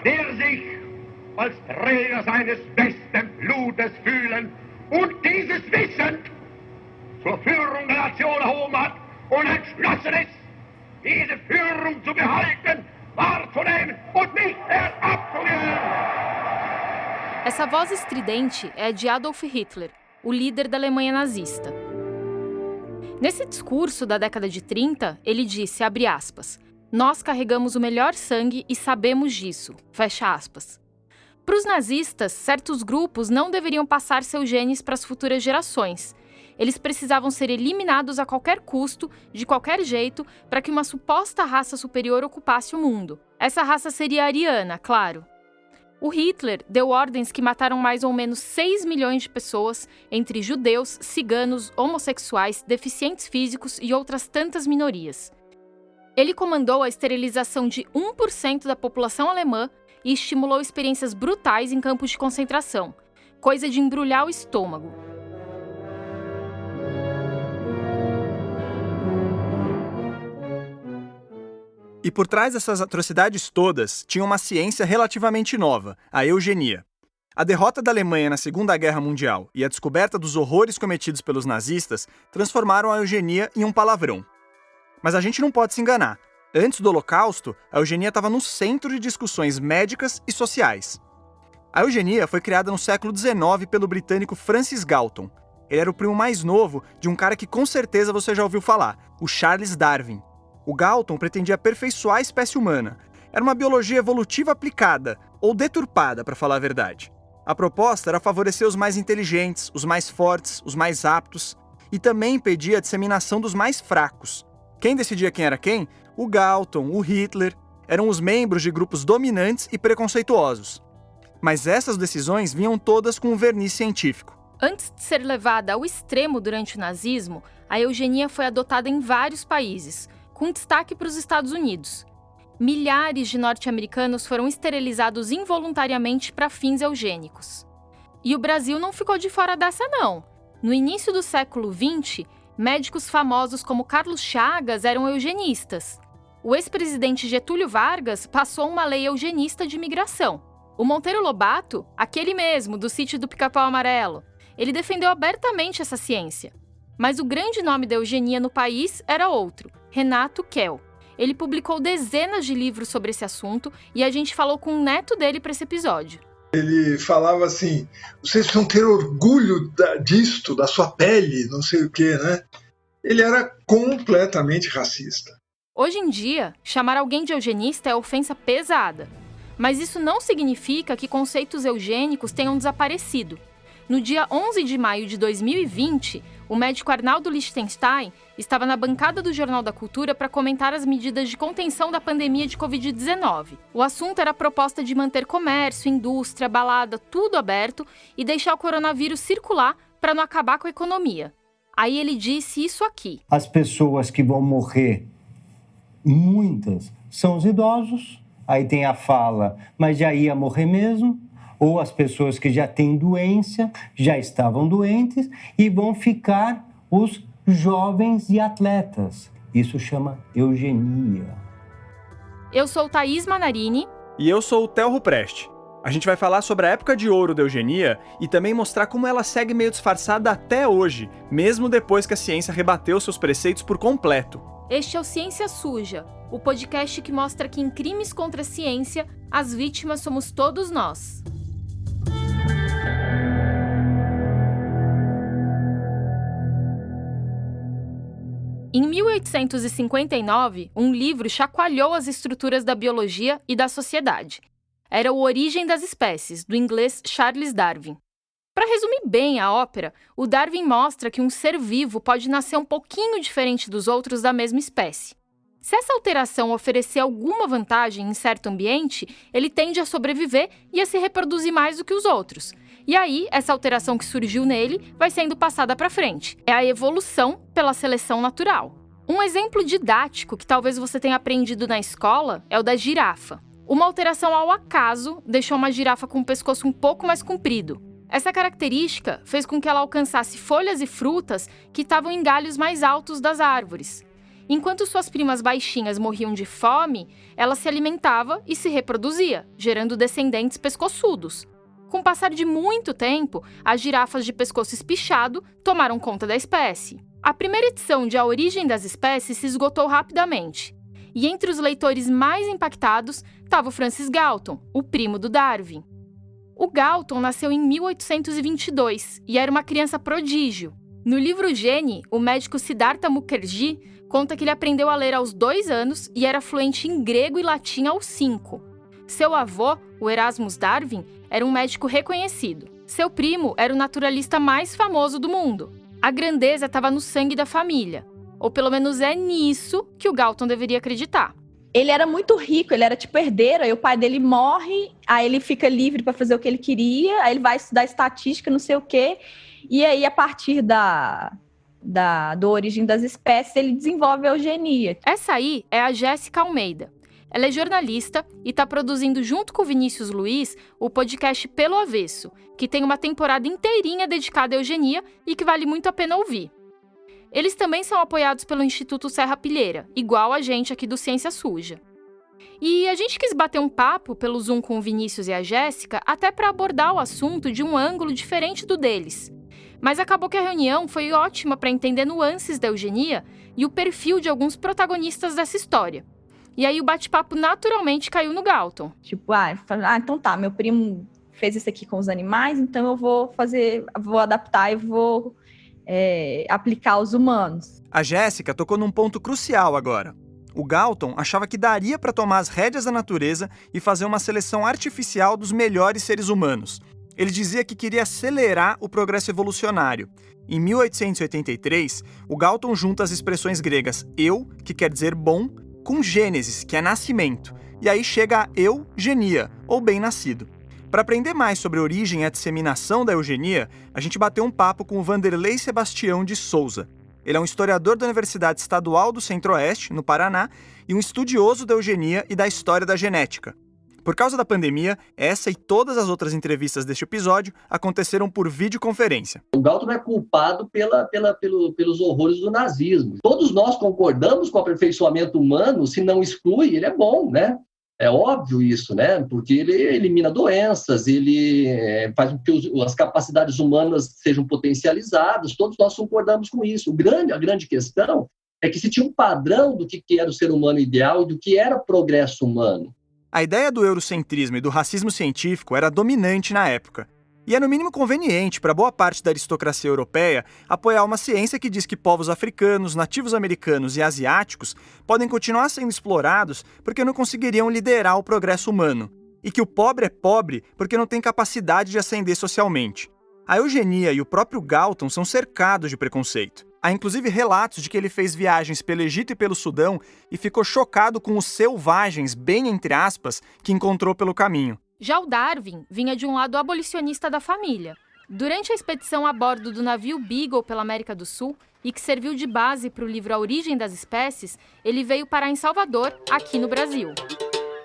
der sich als Träger seines besten Blutes fühlen und dieses Wissen zur Führung der Nation erhoben hat und entschlossen ist, diese Führung zu behalten, wahrzunehmen und nicht erst abzugeben. Essa voz estridente é de Adolf Hitler, o líder da Alemanha nazista. Nesse discurso da década de 30, ele disse, abre aspas, nós carregamos o melhor sangue e sabemos disso, fecha aspas. Para os nazistas, certos grupos não deveriam passar seus genes para as futuras gerações. Eles precisavam ser eliminados a qualquer custo, de qualquer jeito, para que uma suposta raça superior ocupasse o mundo. Essa raça seria a ariana, claro. O Hitler deu ordens que mataram mais ou menos 6 milhões de pessoas, entre judeus, ciganos, homossexuais, deficientes físicos e outras tantas minorias. Ele comandou a esterilização de 1% da população alemã e estimulou experiências brutais em campos de concentração, coisa de embrulhar o estômago. E por trás dessas atrocidades todas, tinha uma ciência relativamente nova, a eugenia. A derrota da Alemanha na Segunda Guerra Mundial e a descoberta dos horrores cometidos pelos nazistas transformaram a eugenia em um palavrão. Mas a gente não pode se enganar. Antes do Holocausto, a eugenia estava no centro de discussões médicas e sociais. A eugenia foi criada no século XIX pelo britânico Francis Galton. Ele era o primo mais novo de um cara que com certeza você já ouviu falar, o Charles Darwin. O Galton pretendia aperfeiçoar a espécie humana. Era uma biologia evolutiva aplicada, ou deturpada, para falar a verdade. A proposta era favorecer os mais inteligentes, os mais fortes, os mais aptos, e também impedir a disseminação dos mais fracos. Quem decidia quem era quem? O Galton, o Hitler, eram os membros de grupos dominantes e preconceituosos. Mas essas decisões vinham todas com um verniz científico. Antes de ser levada ao extremo durante o nazismo, a eugenia foi adotada em vários países, com destaque para os Estados Unidos. Milhares de norte-americanos foram esterilizados involuntariamente para fins eugênicos. E o Brasil não ficou de fora dessa, não. No início do século XX, médicos famosos como Carlos Chagas eram eugenistas. O ex-presidente Getúlio Vargas passou uma lei eugenista de imigração. O Monteiro Lobato, aquele mesmo do sítio do Pica-Pau Amarelo, ele defendeu abertamente essa ciência. Mas o grande nome da eugenia no país era outro, Renato Kell. Ele publicou dezenas de livros sobre esse assunto e a gente falou com o neto dele para esse episódio. Ele falava assim, vocês precisam ter orgulho disto, da sua pele, não sei o quê, né? Ele era completamente racista. Hoje em dia, chamar alguém de eugenista é ofensa pesada. Mas isso não significa que conceitos eugênicos tenham desaparecido. No dia 11 de maio de 2020, o médico Arnaldo Lichtenstein estava na bancada do Jornal da Cultura para comentar as medidas de contenção da pandemia de Covid-19. O assunto era a proposta de manter comércio, indústria, balada, tudo aberto e deixar o coronavírus circular para não acabar com a economia. Aí ele disse isso aqui. As pessoas que vão morrer, muitas, são os idosos. Aí tem a fala, mas já ia morrer mesmo. Ou as pessoas que já têm doença, já estavam doentes, e vão ficar os jovens e atletas. Isso chama eugenia. Eu sou Thaís Manarini. E eu sou o Theo Rupreste. A gente vai falar sobre a época de ouro da eugenia e também mostrar como ela segue meio disfarçada até hoje, mesmo depois que a ciência rebateu seus preceitos por completo. Este é o Ciência Suja, o podcast que mostra que em crimes contra a ciência, as vítimas somos todos nós. Em 1859, um livro chacoalhou as estruturas da biologia e da sociedade. Era O Origem das Espécies, do inglês Charles Darwin. Para resumir bem a ópera, o Darwin mostra que um ser vivo pode nascer um pouquinho diferente dos outros da mesma espécie. Se essa alteração oferecer alguma vantagem em certo ambiente, ele tende a sobreviver e a se reproduzir mais do que os outros. E aí, essa alteração que surgiu nele vai sendo passada para frente. É a evolução pela seleção natural. Um exemplo didático que talvez você tenha aprendido na escola é o da girafa. Uma alteração ao acaso deixou uma girafa com o pescoço um pouco mais comprido. Essa característica fez com que ela alcançasse folhas e frutas que estavam em galhos mais altos das árvores. Enquanto suas primas baixinhas morriam de fome, ela se alimentava e se reproduzia, gerando descendentes pescoçudos. Com o passar de muito tempo, as girafas de pescoço espichado tomaram conta da espécie. A primeira edição de A Origem das Espécies se esgotou rapidamente. E entre os leitores mais impactados estava o Francis Galton, o primo do Darwin. O Galton nasceu em 1822 e era uma criança prodígio. No livro Gene, o médico Siddhartha Mukherjee conta que ele aprendeu a ler aos 2 anos e era fluente em grego e latim aos 5. Seu avô, o Erasmus Darwin, era um médico reconhecido. Seu primo era o naturalista mais famoso do mundo. A grandeza estava no sangue da família. Ou pelo menos é nisso que o Galton deveria acreditar. Ele era muito rico, ele era tipo herdeiro, aí o pai dele morre, aí ele fica livre para fazer o que ele queria, aí ele vai estudar estatística, não sei o quê, e aí a partir da origem das espécies ele desenvolve a eugenia. Essa aí é a Jéssica Almeida. Ela é jornalista e está produzindo junto com o Vinícius Luiz o podcast Pelo Avesso, que tem uma temporada inteirinha dedicada à eugenia e que vale muito a pena ouvir. Eles também são apoiados pelo Instituto Serra Pilheira, igual a gente aqui do Ciência Suja. E a gente quis bater um papo pelo Zoom com o Vinícius e a Jéssica até para abordar o assunto de um ângulo diferente do deles. Mas acabou que a reunião foi ótima para entender nuances da eugenia e o perfil de alguns protagonistas dessa história. E aí o bate-papo naturalmente caiu no Galton. Tipo, então tá, meu primo fez isso aqui com os animais, então eu vou adaptar e vou aplicar aos humanos. A Jéssica tocou num ponto crucial agora. O Galton achava que daria para tomar as rédeas da natureza e fazer uma seleção artificial dos melhores seres humanos. Ele dizia que queria acelerar o progresso evolucionário. Em 1883, o Galton junta as expressões gregas eu, que quer dizer bom, com gênesis, que é nascimento, e aí chega a eugenia, ou bem-nascido. Para aprender mais sobre a origem e a disseminação da eugenia, a gente bateu um papo com o Vanderlei Sebastião de Souza. Ele é um historiador da Universidade Estadual do Centro-Oeste, no Paraná, e um estudioso da eugenia e da história da genética. Por causa da pandemia, essa e todas as outras entrevistas deste episódio aconteceram por videoconferência. O Galton não é culpado pelos horrores do nazismo. Todos nós concordamos com o aperfeiçoamento humano, se não exclui, ele é bom, né? É óbvio isso, né? Porque ele elimina doenças, ele faz com que as capacidades humanas sejam potencializadas, todos nós concordamos com isso. A grande questão é que se tinha um padrão do que era o ser humano ideal e do que era progresso humano. A ideia do eurocentrismo e do racismo científico era dominante na época. E é no mínimo conveniente para boa parte da aristocracia europeia apoiar uma ciência que diz que povos africanos, nativos americanos e asiáticos podem continuar sendo explorados porque não conseguiriam liderar o progresso humano. E que o pobre é pobre porque não tem capacidade de ascender socialmente. A eugenia e o próprio Galton são cercados de preconceito. Há inclusive relatos de que ele fez viagens pelo Egito e pelo Sudão e ficou chocado com os selvagens, bem entre aspas, que encontrou pelo caminho. Já o Darwin vinha de um lado abolicionista da família. Durante a expedição a bordo do navio Beagle pela América do Sul, e que serviu de base para o livro A Origem das Espécies, ele veio parar em Salvador, aqui no Brasil.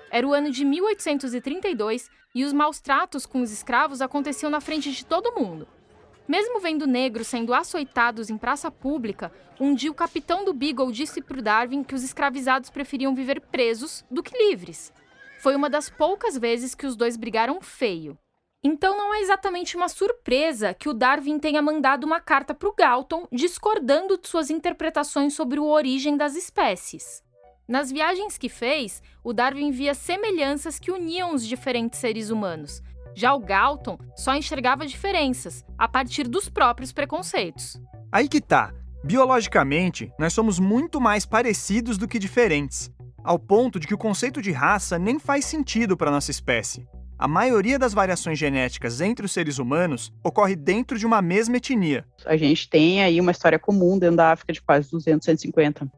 Era o ano de 1832 e os maus-tratos com os escravos aconteciam na frente de todo mundo. Mesmo vendo negros sendo açoitados em praça pública, um dia o capitão do Beagle disse para o Darwin que os escravizados preferiam viver presos do que livres. Foi uma das poucas vezes que os dois brigaram feio. Então não é exatamente uma surpresa que o Darwin tenha mandado uma carta para o Galton discordando de suas interpretações sobre a origem das espécies. Nas viagens que fez, o Darwin via semelhanças que uniam os diferentes seres humanos. Já o Galton só enxergava diferenças, a partir dos próprios preconceitos. Aí que tá. Biologicamente, nós somos muito mais parecidos do que diferentes, ao ponto de que o conceito de raça nem faz sentido para nossa espécie. A maioria das variações genéticas entre os seres humanos ocorre dentro de uma mesma etnia. A gente tem aí uma história comum dentro da África de quase 200, 150,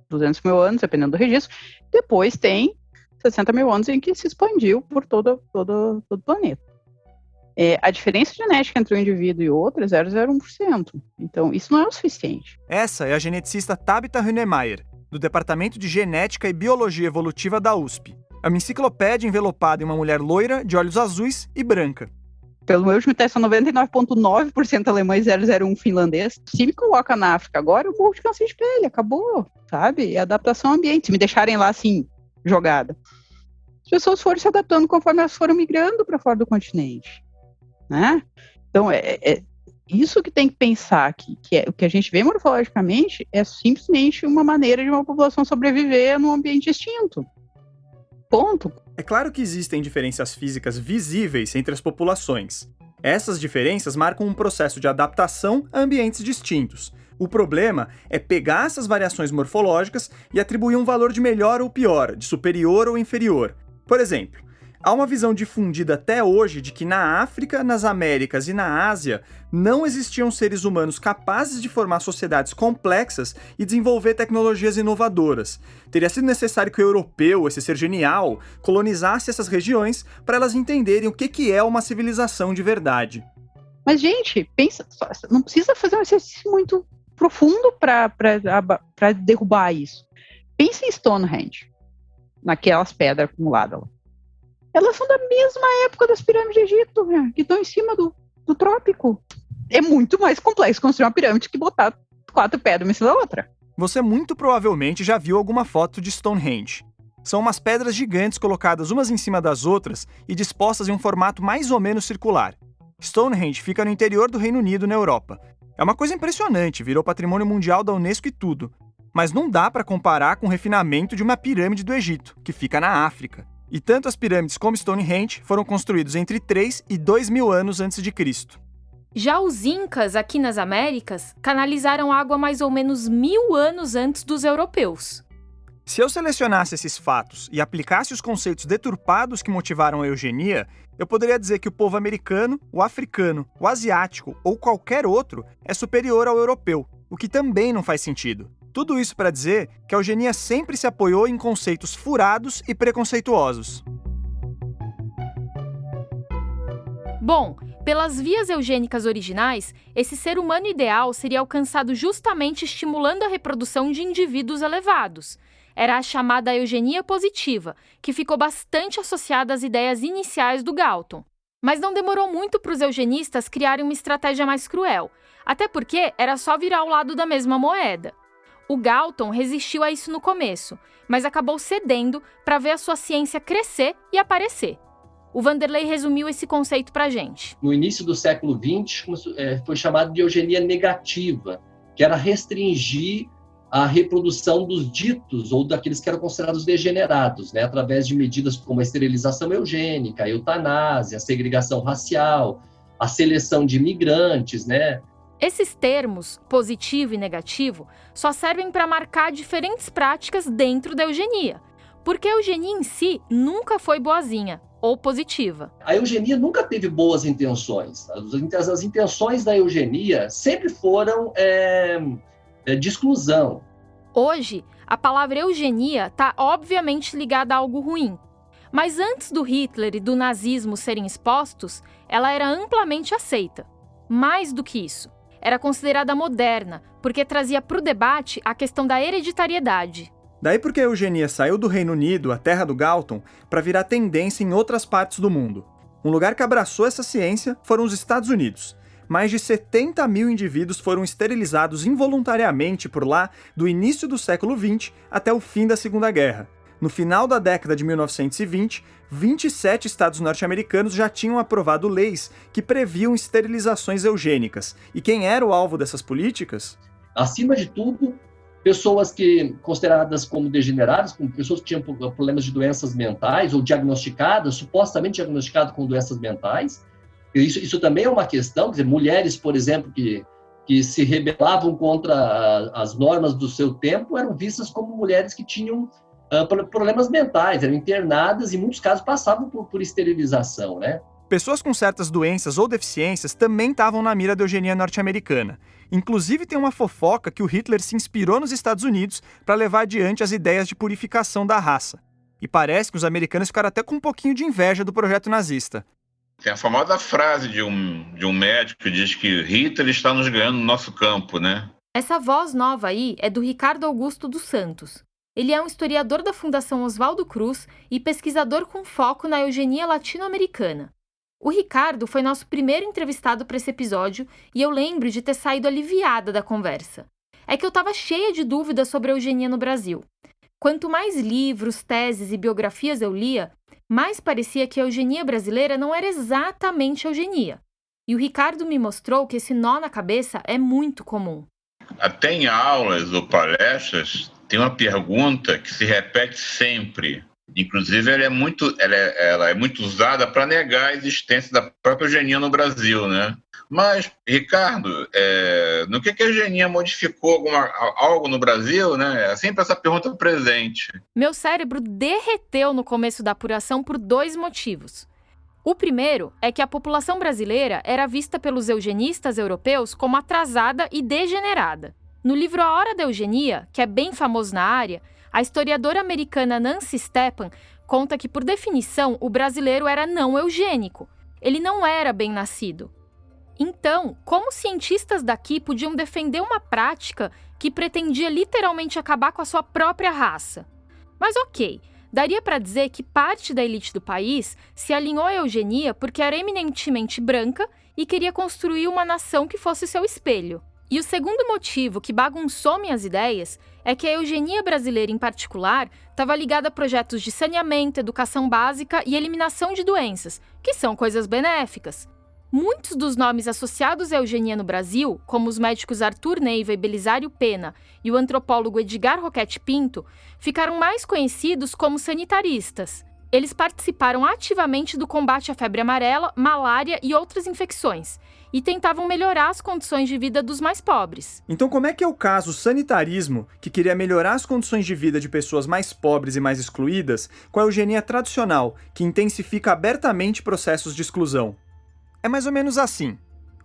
200 mil anos, dependendo do registro. Depois tem 60 mil anos em que se expandiu por todo o planeta. A diferença genética entre um indivíduo e outro é 0,01%. Então, isso não é o suficiente. Essa é a geneticista Tabitha Hühnemeier, do Departamento de Genética e Biologia Evolutiva da USP. É uma enciclopédia envelopada em uma mulher loira, de olhos azuis e branca. pelo meu último teste, são 99,9% alemães, 001 finlandês. Se me coloca na África agora, eu morro de câncer de pele, acabou, sabe? É adaptação ao ambiente. Se me deixarem lá assim, jogada. As pessoas foram se adaptando conforme elas foram migrando para fora do continente, né? Então, é isso que tem que pensar aqui, o que a gente vê morfologicamente é simplesmente uma maneira de uma população sobreviver num ambiente extinto. Ponto. É claro que existem diferenças físicas visíveis entre as populações. Essas diferenças marcam um processo de adaptação a ambientes distintos. O problema é pegar essas variações morfológicas e atribuir um valor de melhor ou pior, de superior ou inferior. Por exemplo, há uma visão difundida até hoje de que na África, nas Américas e na Ásia não existiam seres humanos capazes de formar sociedades complexas e desenvolver tecnologias inovadoras. Teria sido necessário que o europeu, esse ser genial, colonizasse essas regiões para elas entenderem o que é uma civilização de verdade. Mas, gente, pensa, não precisa fazer um exercício muito profundo para derrubar isso. Pensa em Stonehenge, naquelas pedras acumuladas lá. Elas são da mesma época das pirâmides de Egito, que estão em cima do trópico. É muito mais complexo construir uma pirâmide que botar 4 pedras uma em cima da outra. Você muito provavelmente já viu alguma foto de Stonehenge. São umas pedras gigantes colocadas umas em cima das outras e dispostas em um formato mais ou menos circular. Stonehenge fica no interior do Reino Unido, na Europa. É uma coisa impressionante, virou patrimônio mundial da Unesco e tudo. Mas não dá para comparar com o refinamento de uma pirâmide do Egito, que fica na África. E tanto as pirâmides como Stonehenge foram construídos entre 3 e 2 mil anos antes de Cristo. Já os Incas, aqui nas Américas, canalizaram água mais ou menos 1000 anos antes dos europeus. Se eu selecionasse esses fatos e aplicasse os conceitos deturpados que motivaram a eugenia, eu poderia dizer que o povo americano, o africano, o asiático ou qualquer outro é superior ao europeu, o que também não faz sentido. Tudo isso para dizer que a eugenia sempre se apoiou em conceitos furados e preconceituosos. Bom, pelas vias eugênicas originais, esse ser humano ideal seria alcançado justamente estimulando a reprodução de indivíduos elevados. Era a chamada eugenia positiva, que ficou bastante associada às ideias iniciais do Galton. Mas não demorou muito para os eugenistas criarem uma estratégia mais cruel, até porque era só virar o lado da mesma moeda. O Galton resistiu a isso no começo, mas acabou cedendo para ver a sua ciência crescer e aparecer. O Vanderlei resumiu esse conceito para a gente. No início do século XX, foi chamado de eugenia negativa, que era restringir a reprodução dos ditos ou daqueles que eram considerados degenerados, né, através de medidas como a esterilização eugênica, a eutanásia, a segregação racial, a seleção de imigrantes, né? Esses termos, positivo e negativo, só servem para marcar diferentes práticas dentro da eugenia, porque a eugenia em si nunca foi boazinha ou positiva. A eugenia nunca teve boas intenções. As intenções da eugenia sempre foram de exclusão. Hoje, a palavra eugenia está obviamente ligada a algo ruim, mas antes do Hitler e do nazismo serem expostos, ela era amplamente aceita. Mais do que isso, era considerada moderna, porque trazia para o debate a questão da hereditariedade. Daí porque a eugenia saiu do Reino Unido, a terra do Galton, para virar tendência em outras partes do mundo. Um lugar que abraçou essa ciência foram os Estados Unidos. Mais de 70 mil indivíduos foram esterilizados involuntariamente por lá do início do século XX até o fim da Segunda Guerra. No final da década de 1920, 27 estados norte-americanos já tinham aprovado leis que previam esterilizações eugênicas. E quem era o alvo dessas políticas? Acima de tudo, pessoas que consideradas como degeneradas, como pessoas que tinham problemas de doenças mentais ou diagnosticadas, supostamente diagnosticadas com doenças mentais. Isso também é uma questão, quer dizer, mulheres, por exemplo, que se rebelavam contra as normas do seu tempo, eram vistas como mulheres que tinham problemas mentais, eram internadas e, em muitos casos, passavam por esterilização, né? Pessoas com certas doenças ou deficiências também estavam na mira da eugenia norte-americana. Inclusive, tem uma fofoca que o Hitler se inspirou nos Estados Unidos para levar adiante as ideias de purificação da raça. E parece que os americanos ficaram até com um pouquinho de inveja do projeto nazista. Tem a famosa frase de um médico que diz que Hitler está nos ganhando no nosso campo, né? Essa voz nova aí é do Ricardo Augusto dos Santos. Ele é um historiador da Fundação Oswaldo Cruz e pesquisador com foco na eugenia latino-americana. O Ricardo foi nosso primeiro entrevistado para esse episódio e eu lembro de ter saído aliviada da conversa. É que eu estava cheia de dúvidas sobre a eugenia no Brasil. Quanto mais livros, teses e biografias eu lia, mais parecia que a eugenia brasileira não era exatamente eugenia. E o Ricardo me mostrou que esse nó na cabeça é muito comum. Até em aulas ou palestras, tem uma pergunta que se repete sempre. Inclusive, ela é muito usada para negar a existência da própria eugenia no Brasil, né? Mas, Ricardo, no que a eugenia modificou algo no Brasil, né? É sempre essa pergunta presente. Meu cérebro derreteu no começo da apuração por 2 motivos. O primeiro é que a população brasileira era vista pelos eugenistas europeus como atrasada e degenerada. No livro A Hora da Eugenia, que é bem famoso na área, a historiadora americana Nancy Stepan conta que, por definição, o brasileiro era não eugênico. Ele não era bem-nascido. Então, como cientistas daqui podiam defender uma prática que pretendia literalmente acabar com a sua própria raça? Mas ok, daria para dizer que parte da elite do país se alinhou à eugenia porque era eminentemente branca e queria construir uma nação que fosse seu espelho. E o segundo motivo que bagunçou minhas ideias é que a eugenia brasileira, em particular, estava ligada a projetos de saneamento, educação básica e eliminação de doenças, que são coisas benéficas. Muitos dos nomes associados à eugenia no Brasil, como os médicos Arthur Neiva e Belisário Pena e o antropólogo Edgar Roquette Pinto, ficaram mais conhecidos como sanitaristas. Eles participaram ativamente do combate à febre amarela, malária e outras infecções, e tentavam melhorar as condições de vida dos mais pobres. Então como é que é o caso sanitarismo, que queria melhorar as condições de vida de pessoas mais pobres e mais excluídas, com a eugenia tradicional, que intensifica abertamente processos de exclusão? É mais ou menos assim.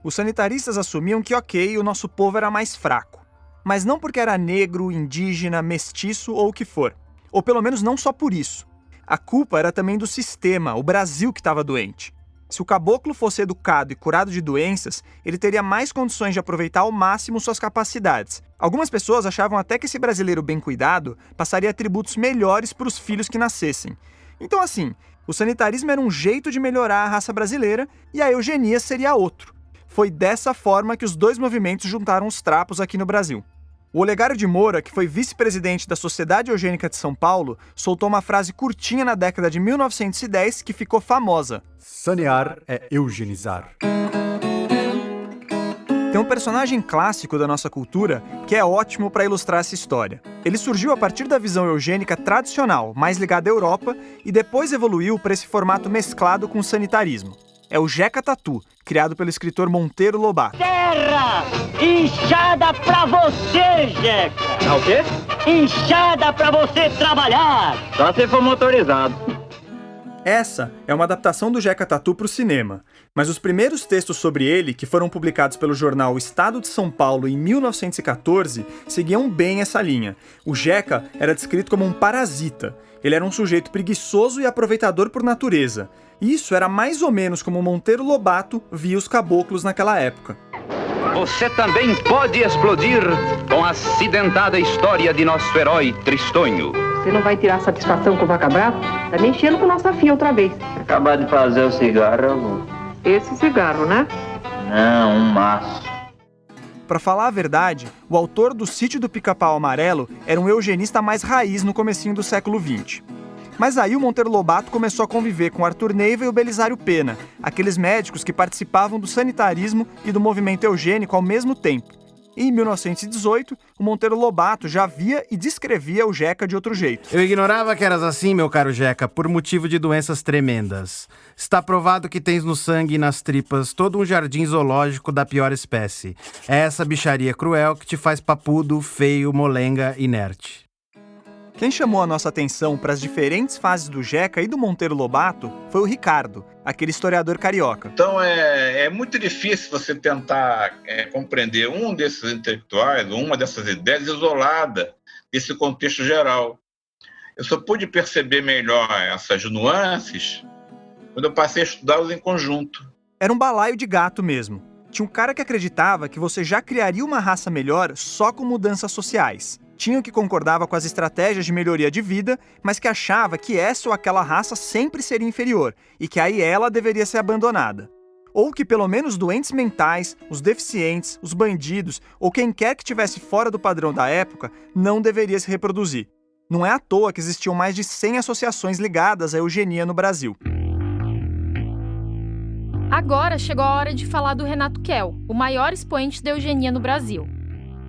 Os sanitaristas assumiam que o nosso povo era mais fraco. Mas não porque era negro, indígena, mestiço ou o que for. Ou pelo menos não só por isso. A culpa era também do sistema, o Brasil que estava doente. Se o caboclo fosse educado e curado de doenças, ele teria mais condições de aproveitar ao máximo suas capacidades. Algumas pessoas achavam até que esse brasileiro bem cuidado passaria atributos melhores para os filhos que nascessem. Então assim, o sanitarismo era um jeito de melhorar a raça brasileira e a eugenia seria outro. Foi dessa forma que os 2 movimentos juntaram os trapos aqui no Brasil. O Olegário de Moura, que foi vice-presidente da Sociedade Eugênica de São Paulo, soltou uma frase curtinha na década de 1910 que ficou famosa. Sanear é eugenizar. Tem um personagem clássico da nossa cultura que é ótimo para ilustrar essa história. Ele surgiu a partir da visão eugênica tradicional, mais ligada à Europa, e depois evoluiu para esse formato mesclado com o sanitarismo. É o Jeca Tatu, criado pelo escritor Monteiro Lobato. Terra! Inchada pra você, Jeca! O quê? Inchada pra você trabalhar! Só se for motorizado. Essa é uma adaptação do Jeca Tatu para o cinema, mas os primeiros textos sobre ele, que foram publicados pelo jornal O Estado de São Paulo em 1914, seguiam bem essa linha. O Jeca era descrito como um parasita. Ele era um sujeito preguiçoso e aproveitador por natureza. Isso era mais ou menos como Monteiro Lobato via os caboclos naquela época. Você também pode explodir com a acidentada história de nosso herói Tristonho. Você não vai tirar satisfação com o Vaca Brava? Tá mexendo com nossa filha outra vez. Acabar de fazer o cigarro, eu vou. Esse cigarro, né? Não, um maço. Pra falar a verdade, o autor do Sítio do Pica-Pau Amarelo era um eugenista mais raiz no comecinho do século XX. Mas aí o Monteiro Lobato começou a conviver com Arthur Neiva e o Belisário Pena, aqueles médicos que participavam do sanitarismo e do movimento eugênico ao mesmo tempo. E em 1918, o Monteiro Lobato já via e descrevia o Jeca de outro jeito. Eu ignorava que eras assim, meu caro Jeca, por motivo de doenças tremendas. Está provado que tens no sangue e nas tripas todo um jardim zoológico da pior espécie. É essa bicharia cruel que te faz papudo, feio, molenga, inerte. Quem chamou a nossa atenção para as diferentes fases do Jeca e do Monteiro Lobato foi o Ricardo, aquele historiador carioca. Então é muito difícil você tentar compreender um desses intelectuais, uma dessas ideias isolada desse contexto geral. Eu só pude perceber melhor essas nuances quando eu passei a estudá-los em conjunto. Era um balaio de gato mesmo. Tinha um cara que acreditava que você já criaria uma raça melhor só com mudanças sociais. Tinha o que concordava com as estratégias de melhoria de vida, mas que achava que essa ou aquela raça sempre seria inferior e que aí ela deveria ser abandonada. Ou que pelo menos doentes mentais, os deficientes, os bandidos ou quem quer que estivesse fora do padrão da época não deveria se reproduzir. Não é à toa que existiam mais de 100 associações ligadas à eugenia no Brasil. Agora chegou a hora de falar do Renato Kell, o maior expoente da eugenia no Brasil.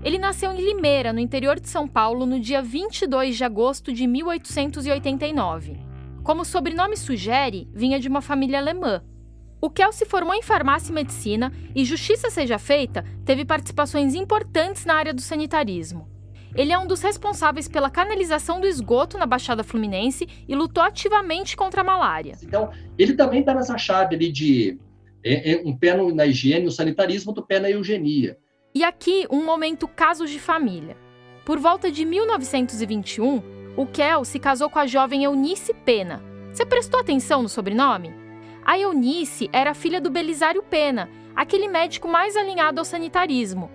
Ele nasceu em Limeira, no interior de São Paulo, no dia 22 de agosto de 1889. Como o sobrenome sugere, vinha de uma família alemã. O Kell se formou em farmácia e medicina e, justiça seja feita, teve participações importantes na área do sanitarismo. Ele é um dos responsáveis pela canalização do esgoto na Baixada Fluminense e lutou ativamente contra a malária. Então, ele também está nessa chave ali de um pé na higiene, no sanitarismo, outro pé na eugenia. E aqui, um momento casos de família. Por volta de 1921, o Kell se casou com a jovem Eunice Pena. Você prestou atenção no sobrenome? A Eunice era filha do Belisário Pena, aquele médico mais alinhado ao sanitarismo.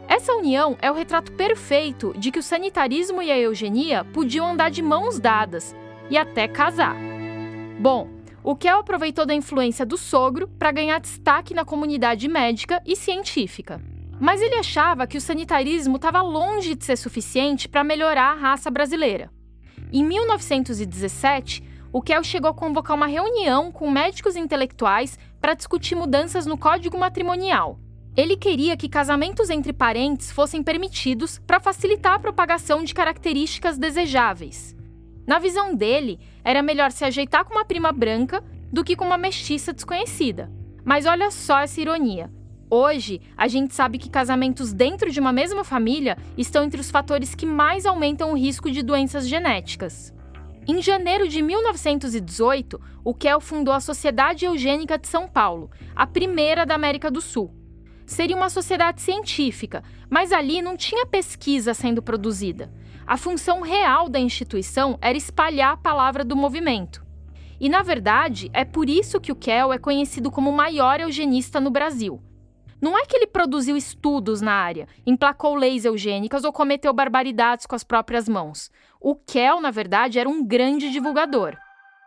Essa união é o retrato perfeito de que o sanitarismo e a eugenia podiam andar de mãos dadas e até casar. Bom, o Kell aproveitou da influência do sogro para ganhar destaque na comunidade médica e científica. Mas ele achava que o sanitarismo estava longe de ser suficiente para melhorar a raça brasileira. Em 1917, o Kell chegou a convocar uma reunião com médicos intelectuais para discutir mudanças no Código Matrimonial. Ele queria que casamentos entre parentes fossem permitidos para facilitar a propagação de características desejáveis. Na visão dele, era melhor se ajeitar com uma prima branca do que com uma mestiça desconhecida. Mas olha só essa ironia. Hoje, a gente sabe que casamentos dentro de uma mesma família estão entre os fatores que mais aumentam o risco de doenças genéticas. Em janeiro de 1918, o Kell fundou a Sociedade Eugênica de São Paulo, a primeira da América do Sul. Seria uma sociedade científica, mas ali não tinha pesquisa sendo produzida. A função real da instituição era espalhar a palavra do movimento. E, na verdade, é por isso que o Kell é conhecido como o maior eugenista no Brasil. Não é que ele produziu estudos na área, emplacou leis eugênicas ou cometeu barbaridades com as próprias mãos. O Kell, na verdade, era um grande divulgador.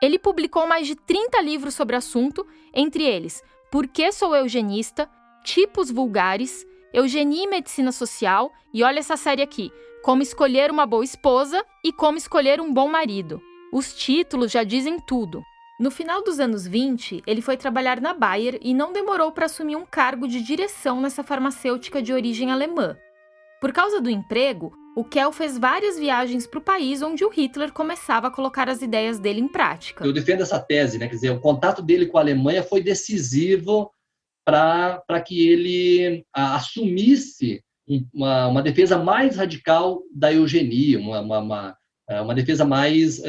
Ele publicou mais de 30 livros sobre o assunto, entre eles Por que sou eugenista?, Tipos vulgares, Eugenia e Medicina Social e olha essa série aqui, Como escolher uma boa esposa e Como escolher um bom marido. Os títulos já dizem tudo. No final dos anos 20, ele foi trabalhar na Bayer e não demorou para assumir um cargo de direção nessa farmacêutica de origem alemã. Por causa do emprego, o Kell fez várias viagens para o país onde o Hitler começava a colocar as ideias dele em prática. Eu defendo essa tese, né? Quer dizer, o contato dele com a Alemanha foi decisivo para que ele assumisse uma defesa mais radical da eugenia, uma defesa mais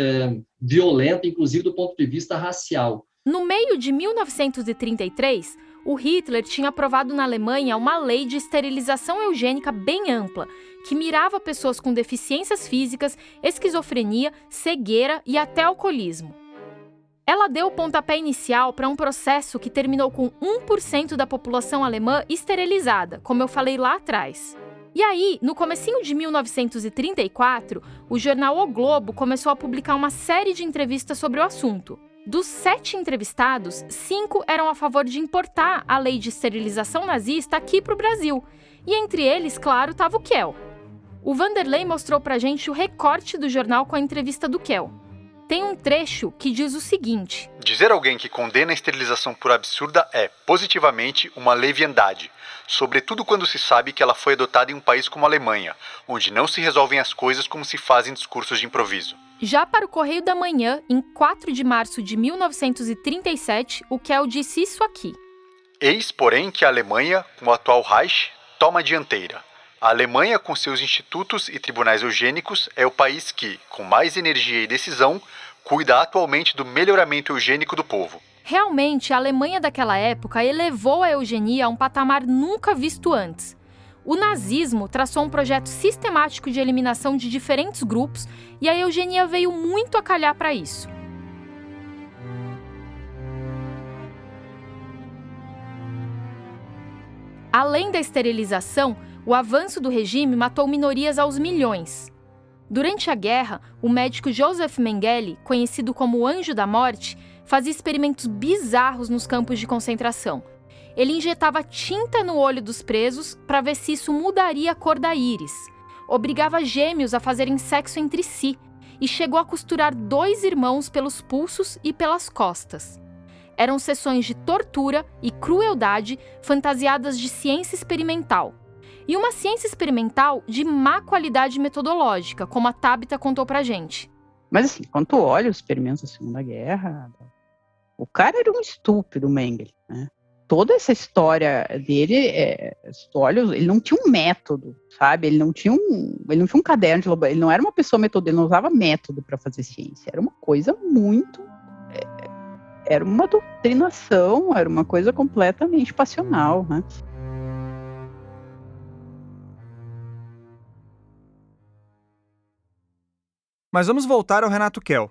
violenta, inclusive do ponto de vista racial. No meio de 1933, o Hitler tinha aprovado na Alemanha uma lei de esterilização eugênica bem ampla, que mirava pessoas com deficiências físicas, esquizofrenia, cegueira e até alcoolismo. Ela deu o pontapé inicial para um processo que terminou com 1% da população alemã esterilizada, como eu falei lá atrás. E aí, no comecinho de 1934, o jornal O Globo começou a publicar uma série de entrevistas sobre o assunto. Dos 7 entrevistados, 5 eram a favor de importar a lei de esterilização nazista aqui para o Brasil. E entre eles, claro, estava o Kell. O Vanderlei mostrou pra gente o recorte do jornal com a entrevista do Kell. Tem um trecho que diz o seguinte: dizer alguém que condena a esterilização por absurda é, positivamente, uma leviandade, sobretudo quando se sabe que ela foi adotada em um país como a Alemanha, onde não se resolvem as coisas como se fazem discursos de improviso. Já para o Correio da Manhã, em 4 de março de 1937, o Kell disse isso aqui. Eis, porém, que a Alemanha, com o atual Reich, toma a dianteira. A Alemanha, com seus institutos e tribunais eugênicos, é o país que, com mais energia e decisão, cuida atualmente do melhoramento eugênico do povo. Realmente, a Alemanha daquela época elevou a eugenia a um patamar nunca visto antes. O nazismo traçou um projeto sistemático de eliminação de diferentes grupos e a eugenia veio muito a calhar para isso. Além da esterilização, o avanço do regime matou minorias aos milhões. Durante a guerra, o médico Joseph Mengele, conhecido como o Anjo da Morte, fazia experimentos bizarros nos campos de concentração. Ele injetava tinta no olho dos presos para ver se isso mudaria a cor da íris. Obrigava gêmeos a fazerem sexo entre si e chegou a costurar 2 irmãos pelos pulsos e pelas costas. Eram sessões de tortura e crueldade fantasiadas de ciência experimental. E uma ciência experimental de má qualidade metodológica, como a Tabita contou pra gente. Mas assim, quando tu olha os experimentos da Segunda Guerra, o cara era um estúpido, Mengele, né? Toda essa história dele, ele não tinha um método, sabe? Ele não tinha um caderno de laboratório, ele não era uma pessoa metodológica, ele não usava método para fazer ciência. Era uma coisa muito... Era uma doutrinação, era uma coisa completamente passional, né? Mas vamos voltar ao Renato Kell.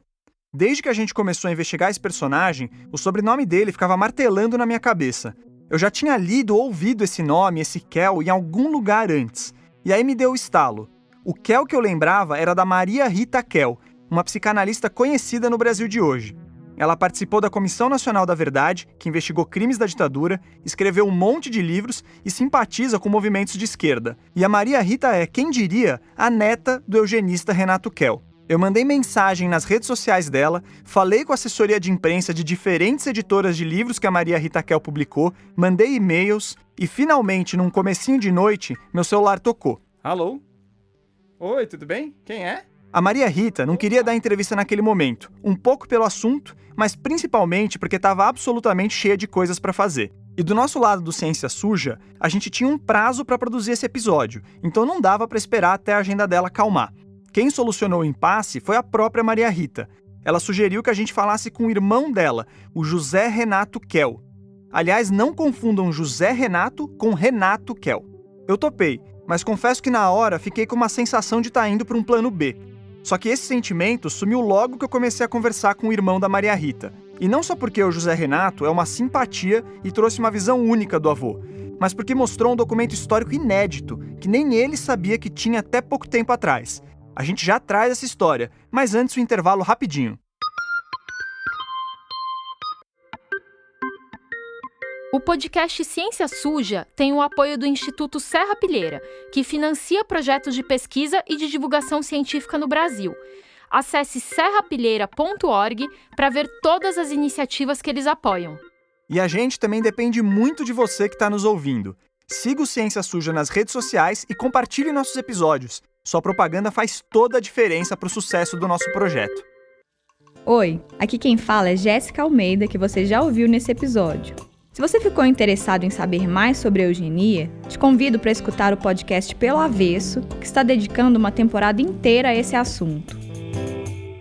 Desde que a gente começou a investigar esse personagem, o sobrenome dele ficava martelando na minha cabeça. Eu já tinha lido ou ouvido esse nome, esse Kell, em algum lugar antes. E aí me deu o estalo. O Kell que eu lembrava era da Maria Rita Kell, uma psicanalista conhecida no Brasil de hoje. Ela participou da Comissão Nacional da Verdade, que investigou crimes da ditadura, escreveu um monte de livros e simpatiza com movimentos de esquerda. E a Maria Rita é, quem diria, a neta do eugenista Renato Kell. Eu mandei mensagem nas redes sociais dela, falei com a assessoria de imprensa de diferentes editoras de livros que a Maria Rita Kell publicou, mandei e-mails e, finalmente, num comecinho de noite, meu celular tocou. Alô? Oi, tudo bem? Quem é? A Maria Rita não queria dar entrevista naquele momento, um pouco pelo assunto, mas principalmente porque estava absolutamente cheia de coisas para fazer. E do nosso lado do Ciência Suja, a gente tinha um prazo para produzir esse episódio, então não dava para esperar até a agenda dela acalmar. Quem solucionou o impasse foi a própria Maria Rita. Ela sugeriu que a gente falasse com o irmão dela, o José Renato Kell. Aliás, não confundam José Renato com Renato Kell. Eu topei, mas confesso que na hora fiquei com uma sensação de estar indo para um plano B. Só que esse sentimento sumiu logo que eu comecei a conversar com o irmão da Maria Rita. E não só porque o José Renato é uma simpatia e trouxe uma visão única do avô, mas porque mostrou um documento histórico inédito, que nem ele sabia que tinha até pouco tempo atrás. A gente já traz essa história, mas antes o intervalo rapidinho. O podcast Ciência Suja tem o apoio do Instituto Serra Pilheira, que financia projetos de pesquisa e de divulgação científica no Brasil. Acesse serrapilheira.org para ver todas as iniciativas que eles apoiam. E a gente também depende muito de você que está nos ouvindo. Siga o Ciência Suja nas redes sociais e compartilhe nossos episódios. Sua propaganda faz toda a diferença para o sucesso do nosso projeto. Oi, aqui quem fala é Jéssica Almeida, que você já ouviu nesse episódio. Se você ficou interessado em saber mais sobre a eugenia, te convido para escutar o podcast Pelo Avesso, que está dedicando uma temporada inteira a esse assunto.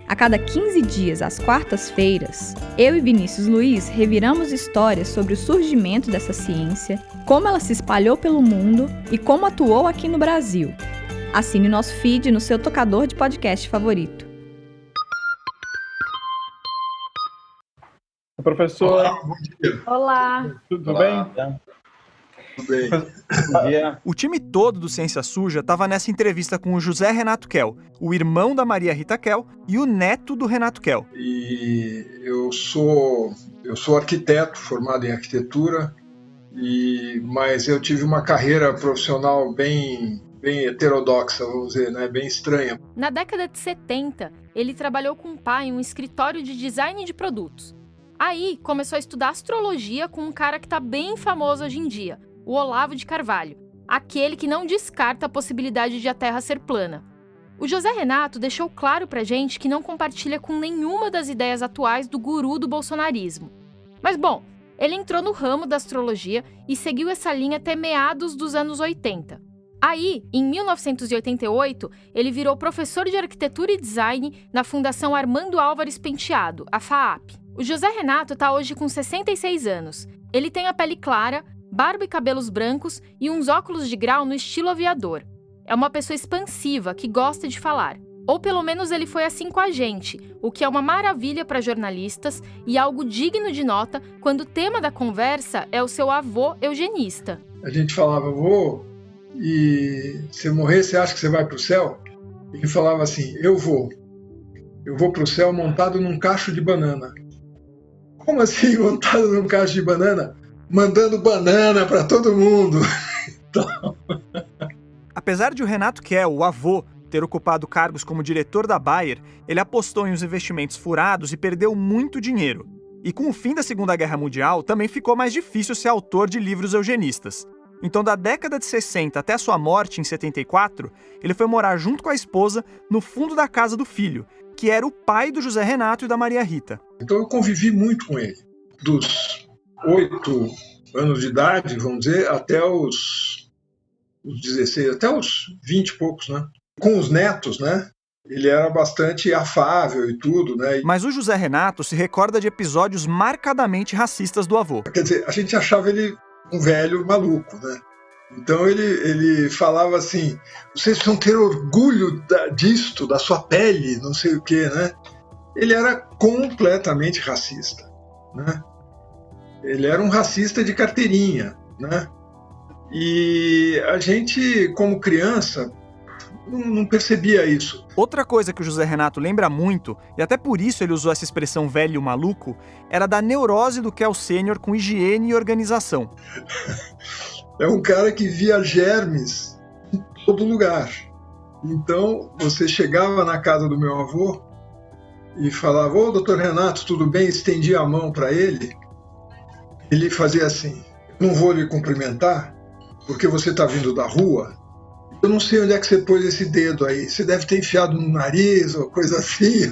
A cada 15 dias, às quartas-feiras, eu e Vinícius Luiz reviramos histórias sobre o surgimento dessa ciência, como ela se espalhou pelo mundo e como atuou aqui no Brasil. Assine nosso feed no seu tocador de podcast favorito. Professor. Bom dia. Olá. Tudo bem? Tudo bem. Bom dia. O time todo do Ciência Suja estava nessa entrevista com o José Renato Kell, o irmão da Maria Rita Kell e o neto do Renato Kell. E eu sou arquiteto, formado em arquitetura, mas eu tive uma carreira profissional bem heterodoxa, vamos dizer, né? Bem estranha. Na década de 70, ele trabalhou com o pai em um escritório de design de produtos. Aí, começou a estudar astrologia com um cara que está bem famoso hoje em dia, o Olavo de Carvalho, aquele que não descarta a possibilidade de a Terra ser plana. O José Renato deixou claro pra gente que não compartilha com nenhuma das ideias atuais do guru do bolsonarismo. Mas bom, ele entrou no ramo da astrologia e seguiu essa linha até meados dos anos 80. Aí, em 1988, ele virou professor de arquitetura e design na Fundação Armando Álvares Penteado, a FAAP. O José Renato está hoje com 66 anos. Ele tem a pele clara, barba e cabelos brancos e uns óculos de grau no estilo aviador. É uma pessoa expansiva que gosta de falar. Ou pelo menos ele foi assim com a gente, o que é uma maravilha para jornalistas e algo digno de nota quando o tema da conversa é o seu avô eugenista. a gente falava, vô, e se morrer, você acha que você vai para o céu? Ele falava assim, eu vou para o céu montado num cacho de banana. Como assim, montado num cacho de banana? Mandando banana para todo mundo. Então... Apesar de o Renato Kell, o avô, ter ocupado cargos como diretor da Bayer, ele apostou em uns investimentos furados e perdeu muito dinheiro. E com o fim da Segunda Guerra Mundial, também ficou mais difícil ser autor de livros eugenistas. Então, da década de 60 até a sua morte em 74, ele foi morar junto com a esposa no fundo da casa do filho, que era o pai do José Renato e da Maria Rita. Então eu convivi muito com ele. Dos 8 anos de idade, vamos dizer, até os 16, até os 20 e poucos, né? Com os netos, né? Ele era bastante afável e tudo, né? Mas o José Renato se recorda de episódios marcadamente racistas do avô. Quer dizer, a gente achava ele um velho maluco, né? Então ele falava assim, vocês precisam ter orgulho disto, da sua pele, não sei o quê, né? Ele era completamente racista, né? Ele era um racista de carteirinha, né? E a gente, como criança, não percebia isso. Outra coisa que o José Renato lembra muito, e até por isso ele usou essa expressão velho maluco, era da neurose do Kell Sênior com higiene e organização. É um cara que via germes em todo lugar. Então, você chegava na casa do meu avô e falava, ô, doutor Renato, tudo bem? Estendia a mão para ele. Ele fazia assim, não vou lhe cumprimentar, porque você está vindo da rua. Eu não sei onde é que você pôs esse dedo aí. Você deve ter enfiado no nariz ou coisa assim.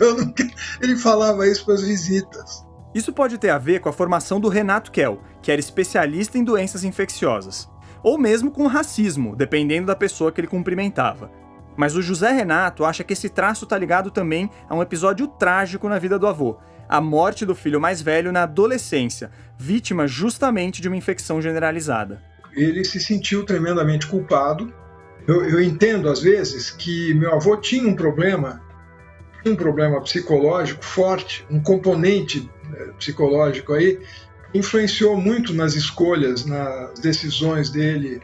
Ele falava isso para as visitas. Isso pode ter a ver com a formação do Renato Kell, que era especialista em doenças infecciosas. Ou mesmo com racismo, dependendo da pessoa que ele cumprimentava. Mas o José Renato acha que esse traço está ligado também a um episódio trágico na vida do avô. A morte do filho mais velho na adolescência, vítima justamente de uma infecção generalizada. Ele se sentiu tremendamente culpado. Eu entendo, às vezes, que meu avô tinha um problema psicológico forte, um componente psicológico aí, que influenciou muito nas escolhas, nas decisões dele.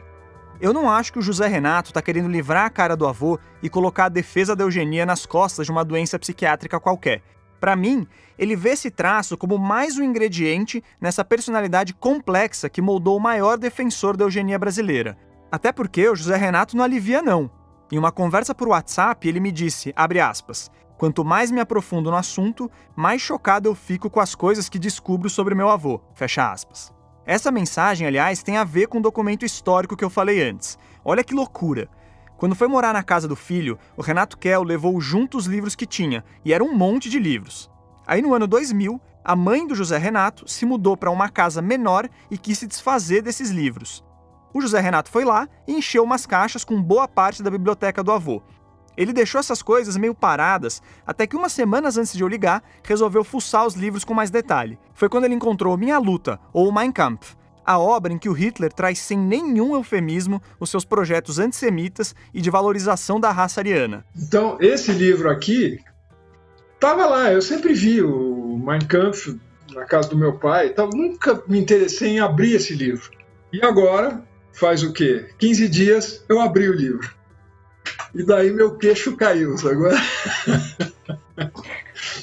Eu não acho que o José Renato está querendo livrar a cara do avô e colocar a defesa da eugenia nas costas de uma doença psiquiátrica qualquer. Para mim, ele vê esse traço como mais um ingrediente nessa personalidade complexa que moldou o maior defensor da eugenia brasileira. Até porque o José Renato não alivia, não. Em uma conversa por WhatsApp, ele me disse, abre aspas, quanto mais me aprofundo no assunto, mais chocado eu fico com as coisas que descubro sobre meu avô, fecha aspas. Essa mensagem, aliás, tem a ver com o documento histórico que eu falei antes. Olha que loucura. Quando foi morar na casa do filho, o Renato Kell levou junto os livros que tinha, e era um monte de livros. Aí no ano 2000, a mãe do José Renato se mudou para uma casa menor e quis se desfazer desses livros. O José Renato foi lá e encheu umas caixas com boa parte da biblioteca do avô. Ele deixou essas coisas meio paradas, até que umas semanas antes de eu ligar, resolveu fuçar os livros com mais detalhe. Foi quando ele encontrou Minha Luta, ou Mein Kampf, a obra em que o Hitler traz sem nenhum eufemismo os seus projetos antissemitas e de valorização da raça ariana. Então, esse livro aqui estava lá, eu sempre vi o Mein Kampf na casa do meu pai, então nunca me interessei em abrir esse livro. E agora, faz o quê? 15 dias eu abri o livro. E daí meu queixo caiu, agora.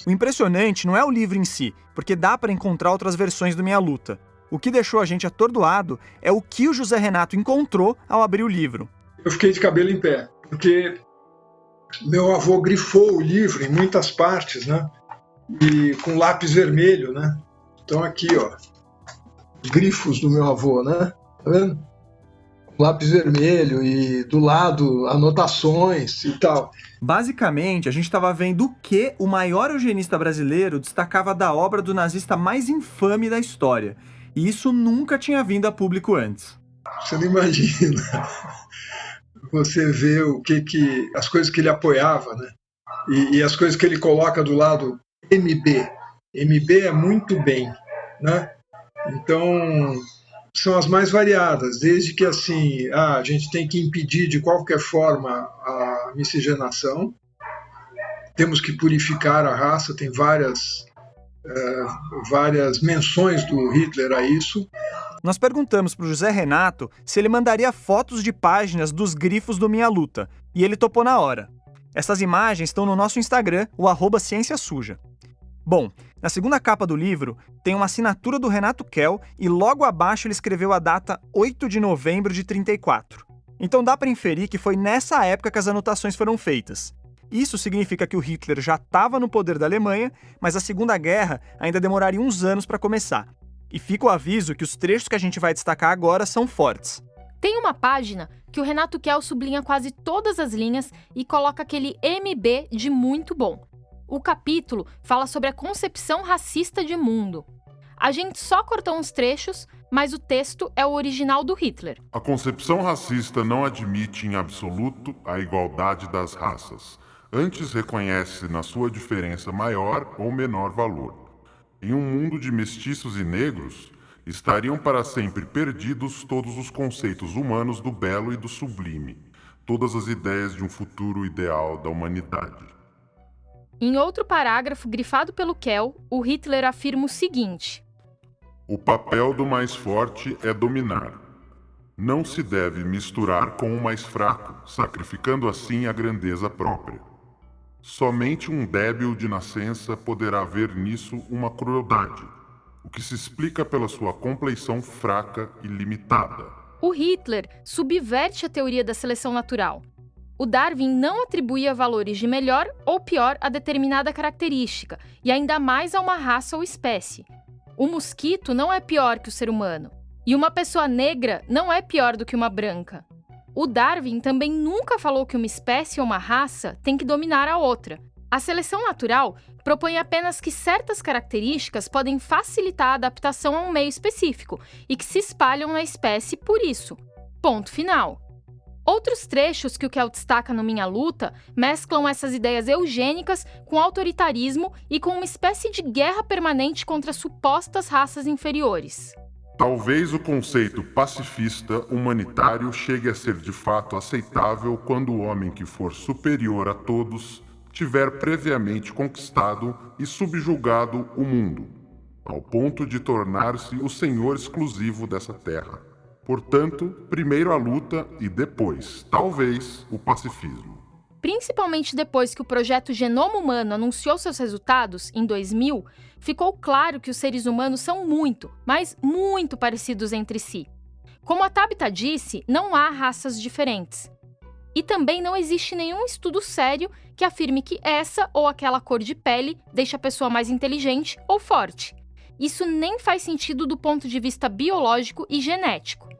O impressionante não é o livro em si, porque dá para encontrar outras versões do Minha Luta. O que deixou a gente atordoado é o que o José Renato encontrou ao abrir o livro. Eu fiquei de cabelo em pé, porque meu avô grifou o livro em muitas partes, né? E com lápis vermelho, né? Então aqui, ó, grifos do meu avô, né? Tá vendo? Lápis vermelho e do lado anotações e tal. Basicamente, a gente estava vendo o que o maior eugenista brasileiro destacava da obra do nazista mais infame da história. E isso nunca tinha vindo a público antes. Você não imagina. Você vê as coisas que ele apoiava, né? E as coisas que ele coloca do lado MB. MB é muito bem, né? Então, são as mais variadas, desde que assim, a gente tem que impedir de qualquer forma a miscigenação, temos que purificar a raça, tem várias menções do Hitler a isso, Nós perguntamos para o José Renato se ele mandaria fotos de páginas dos grifos do Minha Luta, e ele topou na hora. Essas imagens estão no nosso Instagram, o @ciênciasuja. Bom, na segunda capa do livro tem uma assinatura do Renato Kell e logo abaixo ele escreveu a data 8 de novembro de 34. Então dá para inferir que foi nessa época que as anotações foram feitas. Isso significa que o Hitler já estava no poder da Alemanha, mas a Segunda Guerra ainda demoraria uns anos para começar. E fica o aviso que os trechos que a gente vai destacar agora são fortes. Tem uma página que o Renato Kell sublinha quase todas as linhas e coloca aquele MB de muito bom. O capítulo fala sobre a concepção racista de mundo. A gente só cortou uns trechos, mas o texto é o original do Hitler. A concepção racista não admite em absoluto a igualdade das raças. Antes reconhece na sua diferença maior ou menor valor. Em um mundo de mestiços e negros, estariam para sempre perdidos todos os conceitos humanos do belo e do sublime, todas as ideias de um futuro ideal da humanidade. Em outro parágrafo grifado pelo Kell, o Hitler afirma o seguinte: o papel do mais forte é dominar. Não se deve misturar com o mais fraco, sacrificando assim a grandeza própria. Somente um débil de nascença poderá ver nisso uma crueldade, o que se explica pela sua compleição fraca e limitada. O Hitler subverte a teoria da seleção natural. O Darwin não atribuía valores de melhor ou pior a determinada característica, e ainda mais a uma raça ou espécie. O mosquito não é pior que o ser humano, e uma pessoa negra não é pior do que uma branca. O Darwin também nunca falou que uma espécie ou uma raça tem que dominar a outra. A seleção natural propõe apenas que certas características podem facilitar a adaptação a um meio específico e que se espalham na espécie por isso. Ponto final. Outros trechos que o Kell destaca no Minha Luta mesclam essas ideias eugênicas com autoritarismo e com uma espécie de guerra permanente contra supostas raças inferiores. Talvez o conceito pacifista humanitário chegue a ser de fato aceitável quando o homem que for superior a todos tiver previamente conquistado e subjugado o mundo, ao ponto de tornar-se o senhor exclusivo dessa terra. Portanto, primeiro a luta e depois, talvez, o pacifismo. Principalmente depois que o projeto Genoma Humano anunciou seus resultados, em 2000, ficou claro que os seres humanos são muito, mas muito parecidos entre si. Como a Tabita disse, não há raças diferentes. E também não existe nenhum estudo sério que afirme que essa ou aquela cor de pele deixa a pessoa mais inteligente ou forte. Isso nem faz sentido do ponto de vista biológico e genético.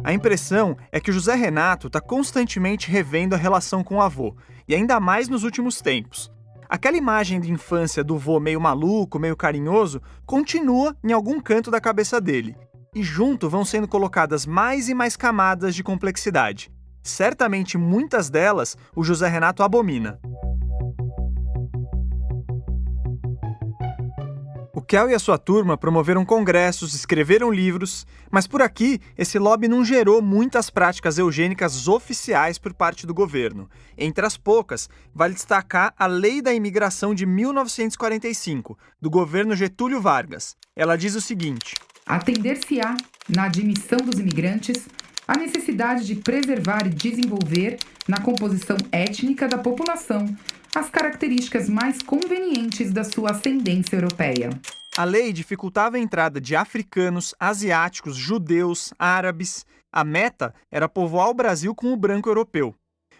A impressão é que o José Renato está constantemente revendo a relação com o avô, e ainda mais nos últimos tempos. Aquela imagem de infância do vô meio maluco, meio carinhoso, continua em algum canto da cabeça dele. E junto vão sendo colocadas mais e mais camadas de complexidade. Certamente muitas delas o José Renato abomina. O Kell e a sua turma promoveram congressos, escreveram livros, mas por aqui esse lobby não gerou muitas práticas eugênicas oficiais por parte do governo. Entre as poucas, vale destacar a Lei da Imigração de 1945, do governo Getúlio Vargas. Ela diz o seguinte: atender-se-á, na admissão dos imigrantes, a necessidade de preservar e desenvolver, na composição étnica da população, as características mais convenientes da sua ascendência europeia. A lei dificultava a entrada de africanos, asiáticos, judeus, árabes. A meta era povoar o Brasil com o branco europeu.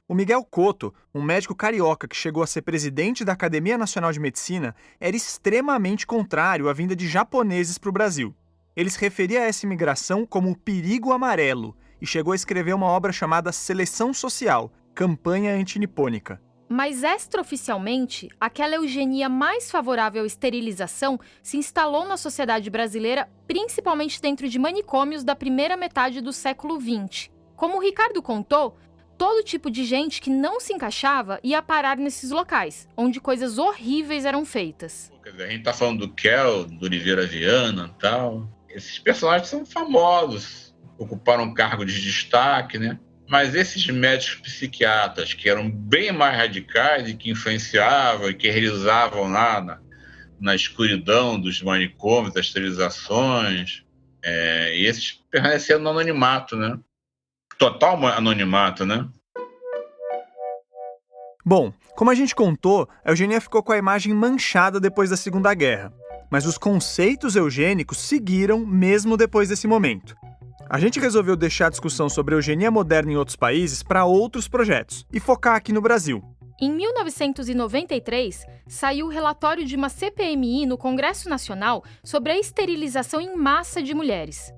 O Miguel Cotto, um médico carioca que chegou a ser presidente da Academia Nacional de Medicina, era extremamente contrário à vinda de japoneses para o Brasil. Ele se referia a essa imigração como o perigo amarelo e chegou a escrever uma obra chamada Seleção Social, Campanha Antinipônica. Mas extraoficialmente, aquela eugenia mais favorável à esterilização se instalou na sociedade brasileira, principalmente dentro de manicômios da primeira metade do século XX. Como o Ricardo contou, todo tipo de gente que não se encaixava ia parar nesses locais, onde coisas horríveis eram feitas. A gente tá falando do Kell, do Oliveira Viana e tal. Esses personagens são famosos, ocuparam um cargo de destaque, né? Mas esses médicos psiquiatras, que eram bem mais radicais e que influenciavam e que realizavam lá na escuridão dos manicômios, das esterilizações, e esses permaneceram no anonimato, né? Total anonimato, né? Bom, como a gente contou, a eugenia ficou com a imagem manchada depois da Segunda Guerra. Mas os conceitos eugênicos seguiram mesmo depois desse momento. A gente resolveu deixar a discussão sobre eugenia moderna em outros países para outros projetos e focar aqui no Brasil. Em 1993, saiu o relatório de uma CPMI no Congresso Nacional sobre a esterilização em massa de mulheres.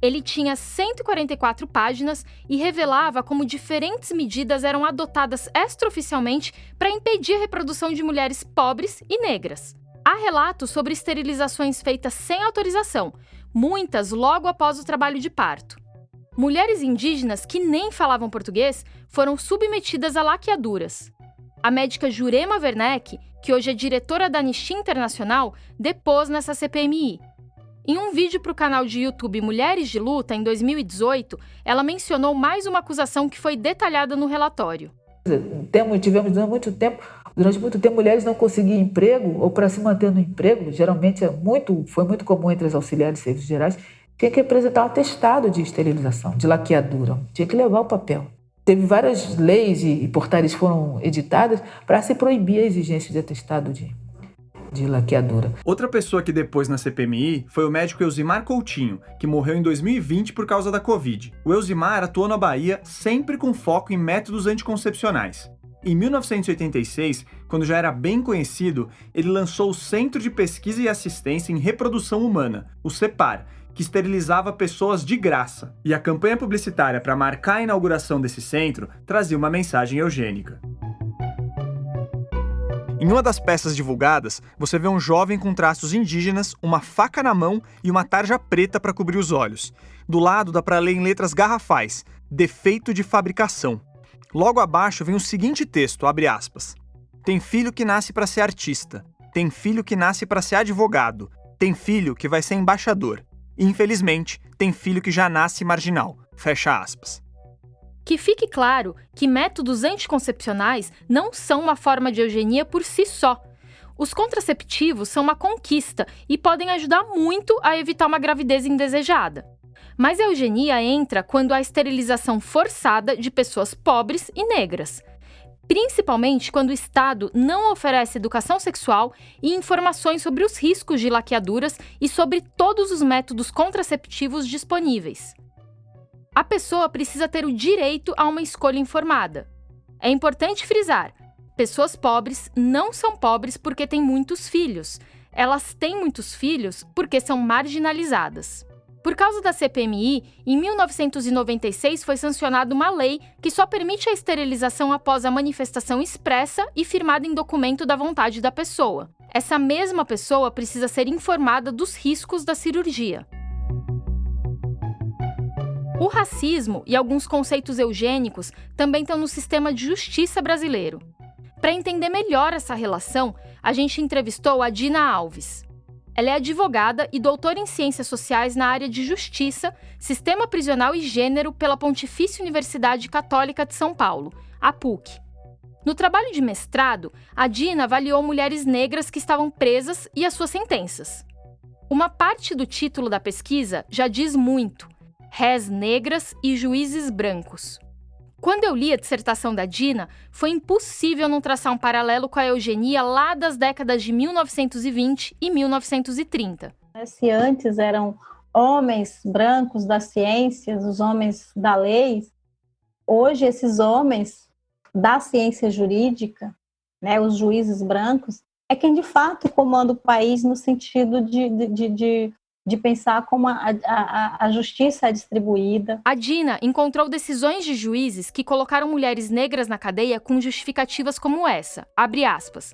Ele tinha 144 páginas e revelava como diferentes medidas eram adotadas extraoficialmente para impedir a reprodução de mulheres pobres e negras. Há relatos sobre esterilizações feitas sem autorização, muitas logo após o trabalho de parto. Mulheres indígenas que nem falavam português foram submetidas a laqueaduras. A médica Jurema Werneck, que hoje é diretora da Anistia Internacional, depôs nessa CPMI. Em um vídeo para o canal de YouTube Mulheres de Luta, em 2018, ela mencionou mais uma acusação que foi detalhada no relatório. Tivemos durante muito tempo, mulheres não conseguiam emprego, ou para se manter no emprego, geralmente foi muito comum entre as auxiliares de serviços gerais, tinha que apresentar um atestado de esterilização, de laqueadura, tinha que levar o papel. Teve várias leis e portarias foram editadas para se proibir a exigência de atestado de laqueadura. Outra pessoa que depôs na CPMI foi o médico Elzimar Coutinho, que morreu em 2020 por causa da Covid. O Elzimar atuou na Bahia sempre com foco em métodos anticoncepcionais. Em 1986, quando já era bem conhecido, ele lançou o Centro de Pesquisa e Assistência em Reprodução Humana, o CEPAR, que esterilizava pessoas de graça. E a campanha publicitária para marcar a inauguração desse centro trazia uma mensagem eugênica. Em uma das peças divulgadas, você vê um jovem com traços indígenas, uma faca na mão e uma tarja preta para cobrir os olhos. Do lado dá para ler em letras garrafais: defeito de fabricação. Logo abaixo vem o seguinte texto, abre aspas: tem filho que nasce para ser artista, tem filho que nasce para ser advogado, tem filho que vai ser embaixador. Infelizmente, tem filho que já nasce marginal. Fecha aspas. Que fique claro que métodos anticoncepcionais não são uma forma de eugenia por si só. Os contraceptivos são uma conquista e podem ajudar muito a evitar uma gravidez indesejada. Mas a eugenia entra quando há esterilização forçada de pessoas pobres e negras. Principalmente quando o Estado não oferece educação sexual e informações sobre os riscos de laqueaduras e sobre todos os métodos contraceptivos disponíveis. A pessoa precisa ter o direito a uma escolha informada. É importante frisar: pessoas pobres não são pobres porque têm muitos filhos. Elas têm muitos filhos porque são marginalizadas. Por causa da CPMI, em 1996 foi sancionada uma lei que só permite a esterilização após a manifestação expressa e firmada em documento da vontade da pessoa. Essa mesma pessoa precisa ser informada dos riscos da cirurgia. O racismo e alguns conceitos eugênicos também estão no sistema de justiça brasileiro. Para entender melhor essa relação, a gente entrevistou a Dina Alves. Ela é advogada e doutora em Ciências Sociais na área de Justiça, Sistema Prisional e Gênero pela Pontifícia Universidade Católica de São Paulo, a PUC. No trabalho de mestrado, a Dina avaliou mulheres negras que estavam presas e as suas sentenças. Uma parte do título da pesquisa já diz muito: Rés negras e juízes brancos. Quando eu li a dissertação da Dina, foi impossível não traçar um paralelo com a eugenia lá das décadas de 1920 e 1930. Se antes eram homens brancos das ciências, os homens da lei, hoje esses homens da ciência jurídica, os juízes brancos, é quem de fato comanda o país no sentido de pensar como a justiça é distribuída. A Dina encontrou decisões de juízes que colocaram mulheres negras na cadeia com justificativas como essa, abre aspas: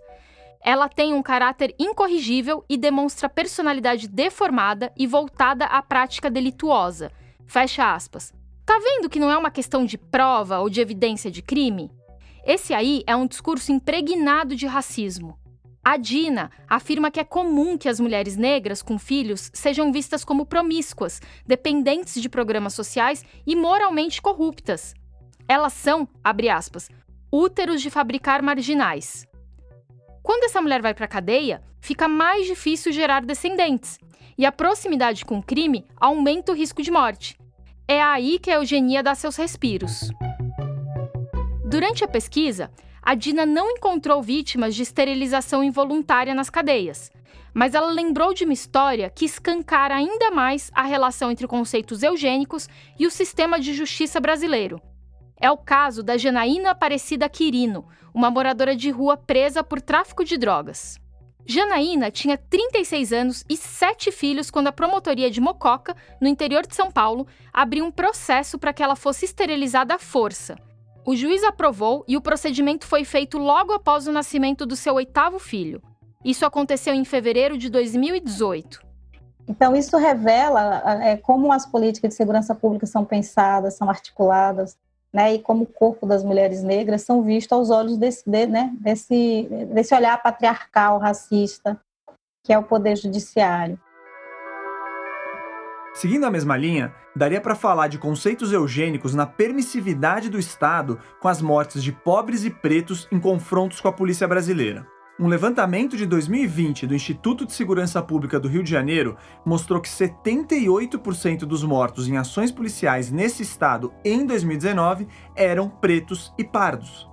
ela tem um caráter incorrigível e demonstra personalidade deformada e voltada à prática delituosa, fecha aspas. Tá vendo que não é uma questão de prova ou de evidência de crime? Esse aí é um discurso impregnado de racismo. A Dina afirma que é comum que as mulheres negras com filhos sejam vistas como promíscuas, dependentes de programas sociais e moralmente corruptas. Elas são, abre aspas, úteros de fabricar marginais. Quando essa mulher vai para a cadeia, fica mais difícil gerar descendentes, e a proximidade com o crime aumenta o risco de morte. É aí que a eugenia dá seus respiros. Durante a pesquisa, a Dina não encontrou vítimas de esterilização involuntária nas cadeias, mas ela lembrou de uma história que escancara ainda mais a relação entre conceitos eugênicos e o sistema de justiça brasileiro. É o caso da Janaína Aparecida Quirino, uma moradora de rua presa por tráfico de drogas. Janaína tinha 36 anos e 7 filhos quando a promotoria de Mococa, no interior de São Paulo, abriu um processo para que ela fosse esterilizada à força. O juiz aprovou e o procedimento foi feito logo após o nascimento do seu 8º filho. Isso aconteceu em fevereiro de 2018. Então, isso revela como as políticas de segurança pública são pensadas, são articuladas, né, e como o corpo das mulheres negras são vistos aos olhos desse olhar patriarcal, racista, que é o poder judiciário. Seguindo a mesma linha, daria para falar de conceitos eugênicos na permissividade do Estado com as mortes de pobres e pretos em confrontos com a polícia brasileira. Um levantamento de 2020 do Instituto de Segurança Pública do Rio de Janeiro mostrou que 78% dos mortos em ações policiais nesse estado em 2019 eram pretos e pardos.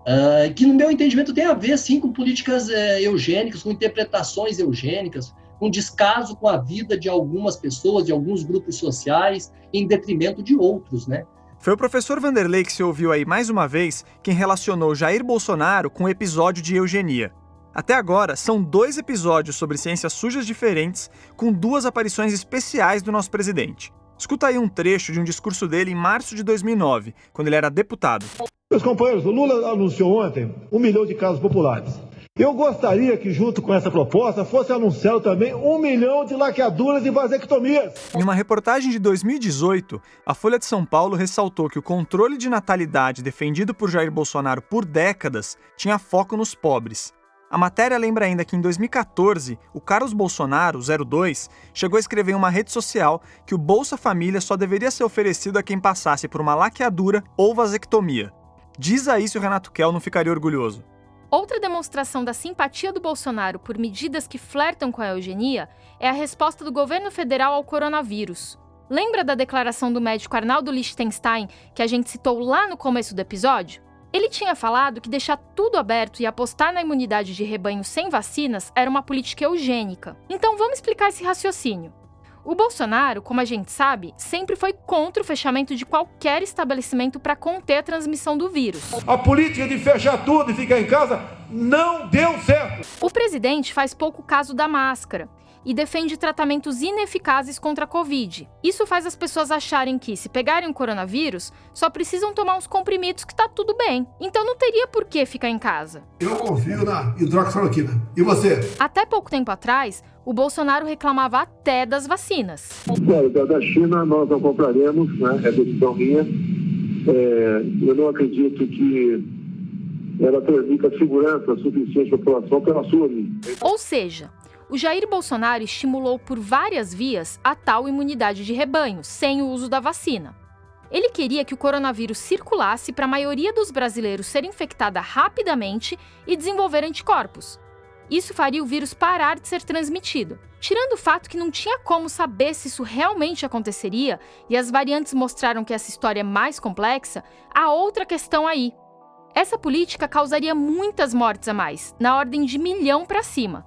Que no meu entendimento tem a ver sim com políticas eugênicas, com interpretações eugênicas, com descaso com a vida de algumas pessoas, de alguns grupos sociais, em detrimento de outros, né? Foi o professor Vanderlei que se ouviu aí mais uma vez quem relacionou Jair Bolsonaro com o episódio de eugenia. Até agora, são 2 episódios sobre ciências sujas diferentes, com 2 aparições especiais do nosso presidente. Escuta aí um trecho de um discurso dele em março de 2009, quando ele era deputado. Meus companheiros, o Lula anunciou ontem 1 milhão de casos populares. Eu gostaria que, junto com essa proposta, fosse anunciado também 1 milhão de laqueaduras e vasectomias. Em uma reportagem de 2018, a Folha de São Paulo ressaltou que o controle de natalidade defendido por Jair Bolsonaro por décadas tinha foco nos pobres. A matéria lembra ainda que em 2014, o Carlos Bolsonaro, 02, chegou a escrever em uma rede social que o Bolsa Família só deveria ser oferecido a quem passasse por uma laqueadura ou vasectomia. Diz aí se o Renato Kell não ficaria orgulhoso. Outra demonstração da simpatia do Bolsonaro por medidas que flertam com a eugenia é a resposta do governo federal ao coronavírus. Lembra da declaração do médico Arnaldo Lichtenstein que a gente citou lá no começo do episódio? Ele tinha falado que deixar tudo aberto e apostar na imunidade de rebanho sem vacinas era uma política eugênica. Então vamos explicar esse raciocínio. O Bolsonaro, como a gente sabe, sempre foi contra o fechamento de qualquer estabelecimento para conter a transmissão do vírus. A política de fechar tudo e ficar em casa não deu certo. O presidente faz pouco caso da máscara e defende tratamentos ineficazes contra a Covid. Isso faz as pessoas acharem que, se pegarem o coronavírus, só precisam tomar uns comprimidos que tá tudo bem. Então não teria por que ficar em casa. Eu confio na hidroxicloroquina. E você? Até pouco tempo atrás, o Bolsonaro reclamava até das vacinas. Da China nós não compraremos, né? É decisão minha. Eu não acredito que ela transmita segurança suficiente à população pela sua linha. Ou seja, o Jair Bolsonaro estimulou por várias vias a tal imunidade de rebanho, sem o uso da vacina. Ele queria que o coronavírus circulasse para a maioria dos brasileiros ser infectada rapidamente e desenvolver anticorpos. Isso faria o vírus parar de ser transmitido. Tirando o fato que não tinha como saber se isso realmente aconteceria, e as variantes mostraram que essa história é mais complexa, há outra questão aí. Essa política causaria muitas mortes a mais, na ordem de 1 milhão para cima.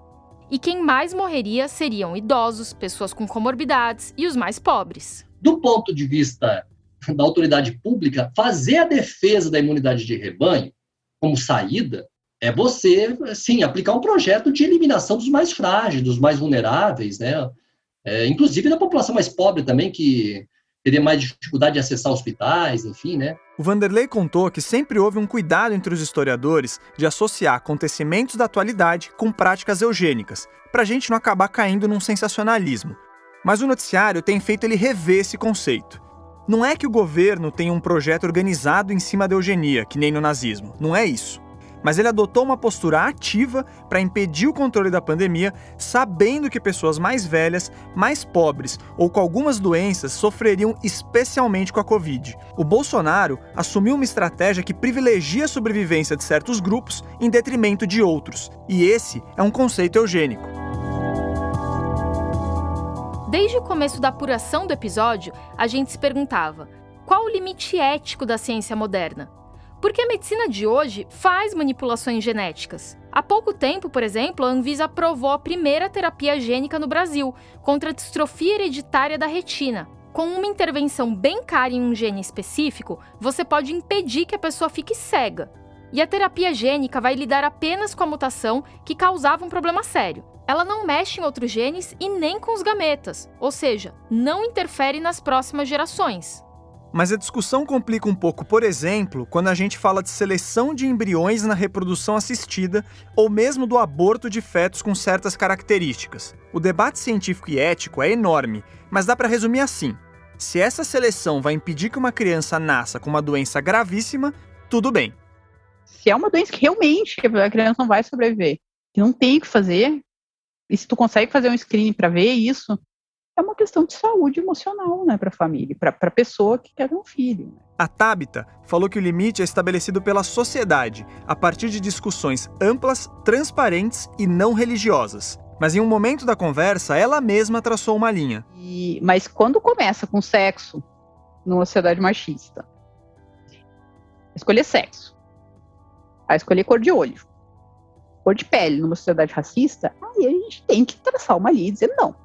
E quem mais morreria seriam idosos, pessoas com comorbidades e os mais pobres. Do ponto de vista da autoridade pública, fazer a defesa da imunidade de rebanho como saída é você, sim, aplicar um projeto de eliminação dos mais frágeis, dos mais vulneráveis, né? Inclusive da população mais pobre também, que teria mais dificuldade de acessar hospitais, enfim, né? O Vanderlei contou que sempre houve um cuidado entre os historiadores de associar acontecimentos da atualidade com práticas eugênicas, para a gente não acabar caindo num sensacionalismo. Mas o noticiário tem feito ele rever esse conceito. Não é que o governo tem um projeto organizado em cima da eugenia, que nem no nazismo. Não é isso. mas ele adotou uma postura ativa para impedir o controle da pandemia, sabendo que pessoas mais velhas, mais pobres ou com algumas doenças sofreriam especialmente com a Covid. O Bolsonaro assumiu uma estratégia que privilegia a sobrevivência de certos grupos em detrimento de outros, e esse é um conceito eugênico. Desde o começo da apuração do episódio, a gente se perguntava: qual o limite ético da ciência moderna? Porque a medicina de hoje faz manipulações genéticas. Há pouco tempo, por exemplo, a Anvisa aprovou a primeira terapia gênica no Brasil contra a distrofia hereditária da retina. Com uma intervenção bem cara em um gene específico, você pode impedir que a pessoa fique cega. E a terapia gênica vai lidar apenas com a mutação que causava um problema sério. Ela não mexe em outros genes e nem com os gametas, ou seja, não interfere nas próximas gerações. Mas a discussão complica um pouco, por exemplo, quando a gente fala de seleção de embriões na reprodução assistida ou mesmo do aborto de fetos com certas características. O debate científico e ético é enorme, mas dá para resumir assim: se essa seleção vai impedir que uma criança nasça com uma doença gravíssima, tudo bem. Se é uma doença que realmente a criança não vai sobreviver, que não tem o que fazer, e se tu consegue fazer um screening para ver isso, é uma questão de saúde emocional, né, para a família, para a pessoa que quer ter um filho. A Tabita falou que o limite é estabelecido pela sociedade, a partir de discussões amplas, transparentes e não religiosas. Mas em um momento da conversa, ela mesma traçou uma linha. Mas quando começa com sexo, numa sociedade machista, escolher sexo, a escolher cor de olho, cor de pele numa sociedade racista, aí a gente tem que traçar uma linha e dizer não.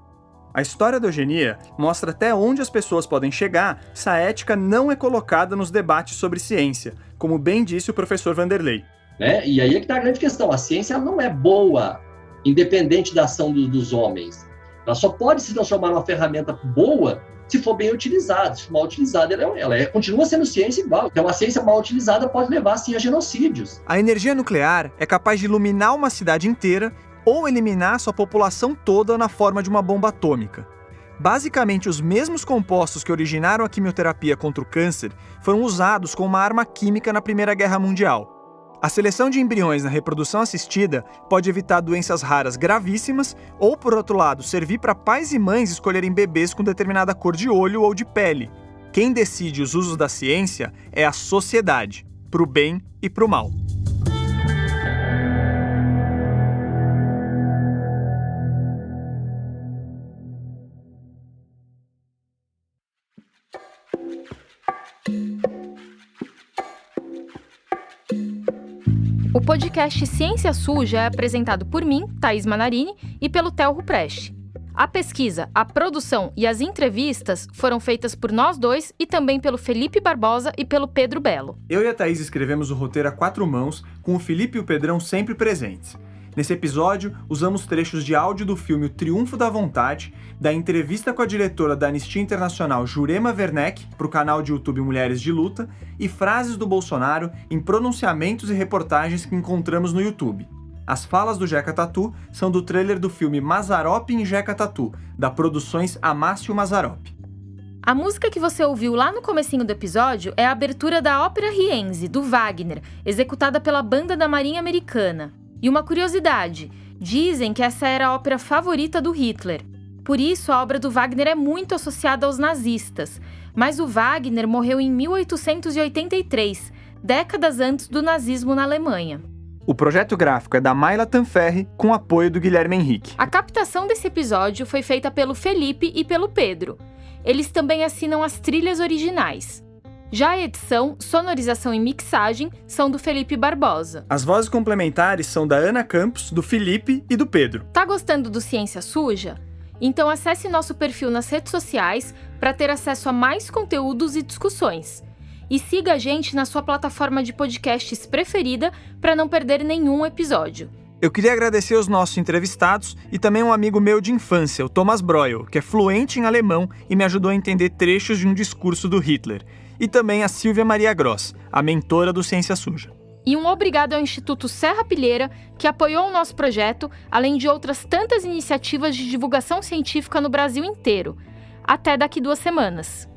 A história da eugenia mostra até onde as pessoas podem chegar se a ética não é colocada nos debates sobre ciência, como bem disse o professor Vanderlei. E aí é que está a grande questão. A ciência não é boa, independente da ação dos homens. Ela só pode se transformar numa ferramenta boa se for bem utilizada. Se for mal utilizada, ela continua sendo ciência igual. Então, uma ciência mal utilizada pode levar, sim, a genocídios. A energia nuclear é capaz de iluminar uma cidade inteira ou eliminar sua população toda na forma de uma bomba atômica. Basicamente, os mesmos compostos que originaram a quimioterapia contra o câncer foram usados como uma arma química na Primeira Guerra Mundial. A seleção de embriões na reprodução assistida pode evitar doenças raras gravíssimas ou, por outro lado, servir para pais e mães escolherem bebês com determinada cor de olho ou de pele. Quem decide os usos da ciência é a sociedade, para o bem e para o mal. O podcast Ciência Suja é apresentado por mim, Thaís Manarini, e pelo Theo Ruprecht. A pesquisa, a produção e as entrevistas foram feitas por nós dois e também pelo Felipe Barbosa e pelo Pedro Belo. Eu e a Thaís escrevemos o roteiro a 4 mãos, com o Felipe e o Pedrão sempre presentes. Nesse episódio, usamos trechos de áudio do filme O Triunfo da Vontade, da entrevista com a diretora da Anistia Internacional Jurema Werneck, para o canal de YouTube Mulheres de Luta, e frases do Bolsonaro em pronunciamentos e reportagens que encontramos no YouTube. As falas do Jeca Tatu são do trailer do filme Mazzaropi em Jeca Tatu, da Produções Amácio Mazzaropi. A música que você ouviu lá no comecinho do episódio é a abertura da Ópera Rienzi, do Wagner, executada pela Banda da Marinha Americana. E uma curiosidade, dizem que essa era a ópera favorita do Hitler. Por isso, a obra do Wagner é muito associada aos nazistas. Mas o Wagner morreu em 1883, décadas antes do nazismo na Alemanha. O projeto gráfico é da Mayla Tanferri, com apoio do Guilherme Henrique. A captação desse episódio foi feita pelo Felipe e pelo Pedro. Eles também assinam as trilhas originais. Já a edição, sonorização e mixagem são do Felipe Barbosa. As vozes complementares são da Ana Campos, do Felipe e do Pedro. Tá gostando do Ciência Suja? Então acesse nosso perfil nas redes sociais para ter acesso a mais conteúdos e discussões. E siga a gente na sua plataforma de podcasts preferida para não perder nenhum episódio. Eu queria agradecer os nossos entrevistados e também um amigo meu de infância, o Thomas Breuel, que é fluente em alemão e me ajudou a entender trechos de um discurso do Hitler. E também a Silvia Maria Gross, a mentora do Ciência Suja. E um obrigado ao Instituto Serra Pilheira, que apoiou o nosso projeto, além de outras tantas iniciativas de divulgação científica no Brasil inteiro. Até daqui 2 semanas.